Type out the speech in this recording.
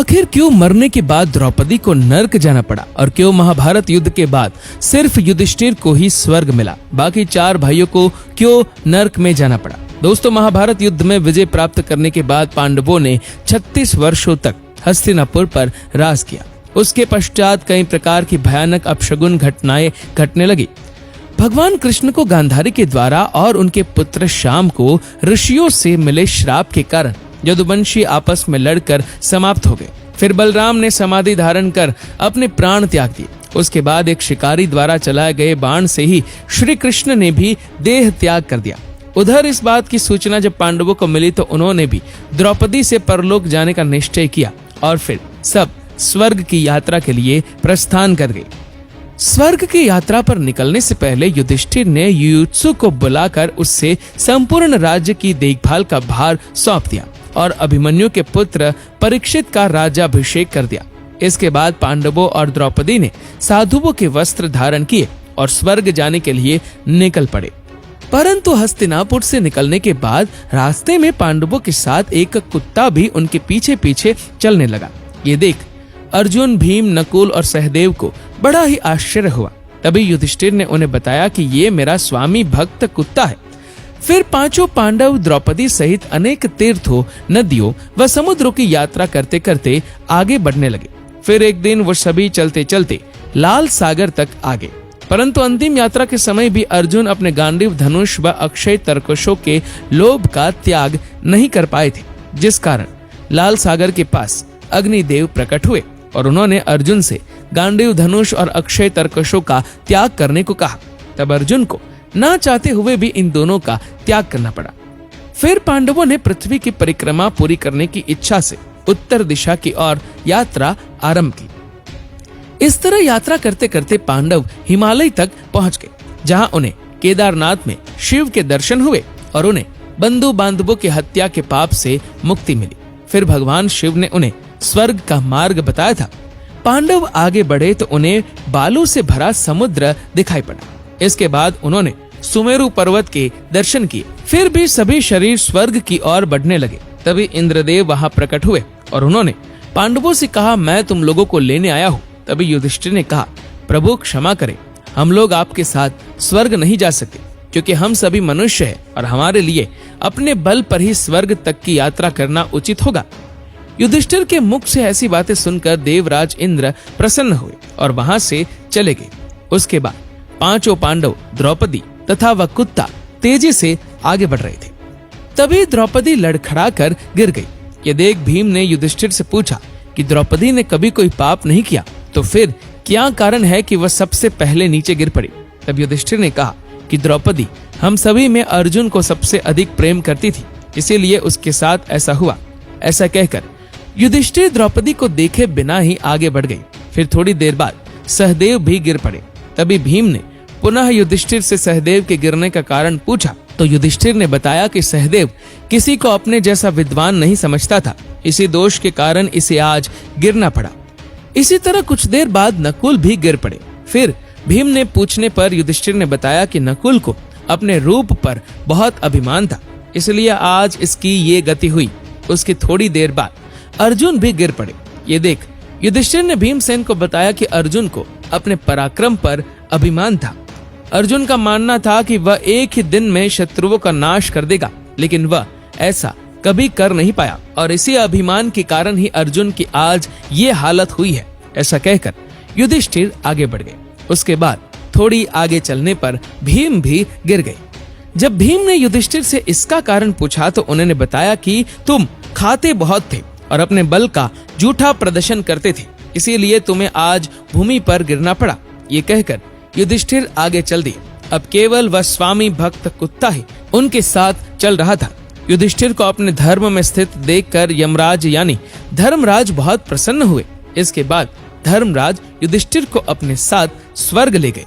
आखिर क्यों मरने के बाद द्रौपदी को नर्क जाना पड़ा और क्यों महाभारत युद्ध के बाद सिर्फ युधिष्ठिर को ही स्वर्ग मिला, बाकी 4 भाइयों को क्यों नर्क में जाना पड़ा। दोस्तों, महाभारत युद्ध में विजय प्राप्त करने के बाद पांडवों ने 36 वर्षों तक हस्तिनापुर पर राज किया। उसके पश्चात कई प्रकार की भयानक अपशगुन घटनाएं घटने लगी। भगवान कृष्ण को गांधारी के द्वारा और उनके पुत्र श्याम को ऋषियों से मिले श्राप के कारण यदुवंशी आपस में लड़कर समाप्त हो गए। फिर बलराम ने समाधि धारण कर अपने प्राण त्याग दिए। उसके बाद एक शिकारी द्वारा चलाए गए बाण से ही श्री कृष्ण ने भी देह त्याग कर दिया। उधर इस बात की सूचना जब पांडवों को मिली तो उन्होंने भी द्रौपदी से परलोक जाने का निश्चय किया और फिर सब स्वर्ग की यात्रा के लिए प्रस्थान कर गए। स्वर्ग की यात्रा पर निकलने से पहले युधिष्ठिर ने युयुत्सु को बुलाकर उससे संपूर्ण राज्य की देखभाल का भार सौंप दिया और अभिमन्यु के पुत्र परीक्षित का राज्याभिषेक कर दिया। इसके बाद पांडवों और द्रौपदी ने साधुओं के वस्त्र धारण किए और स्वर्ग जाने के लिए निकल पड़े। परंतु हस्तिनापुर से निकलने के बाद रास्ते में पांडवों के साथ एक कुत्ता भी उनके पीछे पीछे चलने लगा। ये देख अर्जुन, भीम, नकुल और सहदेव को बड़ा ही आश्चर्य हुआ। तभी युधिष्ठिर ने उन्हें बताया कि ये मेरा स्वामी भक्त कुत्ता है। फिर 5 पांडव द्रौपदी सहित अनेक तीर्थों, नदियों व समुद्रों की यात्रा करते करते आगे बढ़ने लगे। फिर एक दिन वो सभी चलते चलते लाल सागर तक आ गए। परंतु अंतिम यात्रा के समय भी अर्जुन अपने गांडीव धनुष व अक्षय तरकशों के लोभ का त्याग नहीं कर पाए थे, जिस कारण लाल सागर के पास अग्निदेव प्रकट हुए और उन्होंने अर्जुन से गांडीव धनुष और अक्षय तरकशों का त्याग करने को कहा। तब अर्जुन को ना चाहते हुए भी इन दोनों का त्याग करना पड़ा। फिर पांडवों ने पृथ्वी की परिक्रमा पूरी करने की इच्छा से उत्तर दिशा की ओर यात्रा आरंभ की। इस तरह यात्रा करते करते पांडव हिमालय तक पहुंच गए, जहां उन्हें केदारनाथ में शिव के दर्शन हुए और उन्हें बंधु बांधवों की हत्या के पाप से मुक्ति मिली। फिर भगवान शिव ने उन्हें स्वर्ग का मार्ग बताया था। पांडव आगे बढ़े तो उन्हें बालू से भरा समुद्र दिखाई पड़ा। इसके बाद उन्होंने सुमेरु पर्वत के दर्शन किए। फिर भी सभी शरीर स्वर्ग की ओर बढ़ने लगे। तभी इंद्रदेव वहां प्रकट हुए और उन्होंने पांडवों से कहा, मैं तुम लोगों को लेने आया हूँ। तभी युधिष्ठिर ने कहा, प्रभु क्षमा करें, हम लोग आपके साथ स्वर्ग नहीं जा सकते, क्योंकि हम सभी मनुष्य हैं और हमारे लिए अपने बल पर ही स्वर्ग तक की यात्रा करना उचित होगा। युधिष्ठिर के मुख से ऐसी बातें सुनकर देवराज इंद्र प्रसन्न हुए और वहां से चले गए। उसके बाद 5 पांडव, द्रौपदी तथा वह कुत्ता तेजी से आगे बढ़ रहे थे। तभी द्रौपदी लड़खड़ा कर गिर गई। ये देख भीम ने युधिष्ठिर से पूछा कि द्रौपदी ने कभी कोई पाप नहीं किया, तो फिर क्या कारण है कि वह सबसे पहले नीचे गिर पड़ी। तब युधिष्ठिर ने कहा कि द्रौपदी हम सभी में अर्जुन को सबसे अधिक प्रेम करती थी, इसीलिए उसके साथ ऐसा हुआ। ऐसा कहकर युधिष्ठिर द्रौपदी को देखे बिना ही आगे बढ़ गई। फिर थोड़ी देर बाद सहदेव भी गिर पड़े। तभी भीम ने पुनः युधिष्ठिर से सहदेव के गिरने का कारण पूछा तो युधिष्ठिर ने बताया कि सहदेव किसी को अपने जैसा विद्वान नहीं समझता था, इसी दोष के कारण इसे आज गिरना पड़ा। इसी तरह कुछ देर बाद नकुल भी गिर पड़े। फिर भीम ने पूछने पर युधिष्ठिर ने बताया कि नकुल को अपने रूप पर बहुत अभिमान था, इसलिए आज इसकी ये गति हुई। उसकी थोड़ी देर बाद अर्जुन भी गिर पड़े। ये देख युधिष्ठिर ने भीमसेन को बताया कि अर्जुन को अपने पराक्रम पर अभिमान था। अर्जुन का मानना था कि वह एक ही दिन में शत्रुओं का नाश कर देगा, लेकिन वह ऐसा कभी कर नहीं पाया और इसी अभिमान के कारण ही अर्जुन की आज ये हालत हुई है। ऐसा कहकर युधिष्ठिर आगे बढ़ गए। उसके बाद थोड़ी आगे चलने पर भीम भी गिर गए। जब भीम ने युधिष्ठिर से इसका कारण पूछा तो उन्होंने बताया कि तुम खाते बहुत थे और अपने बल का झूठा प्रदर्शन करते थे, इसीलिए तुम्हें आज भूमि पर गिरना पड़ा। ये कहकर युधिष्ठिर आगे चल दिए। अब केवल वह स्वामी भक्त कुत्ता ही उनके साथ चल रहा था। युधिष्ठिर को अपने धर्म में स्थित देखकर यमराज यानी धर्मराज बहुत प्रसन्न हुए। इसके बाद धर्मराज युधिष्ठिर को अपने साथ स्वर्ग ले गए।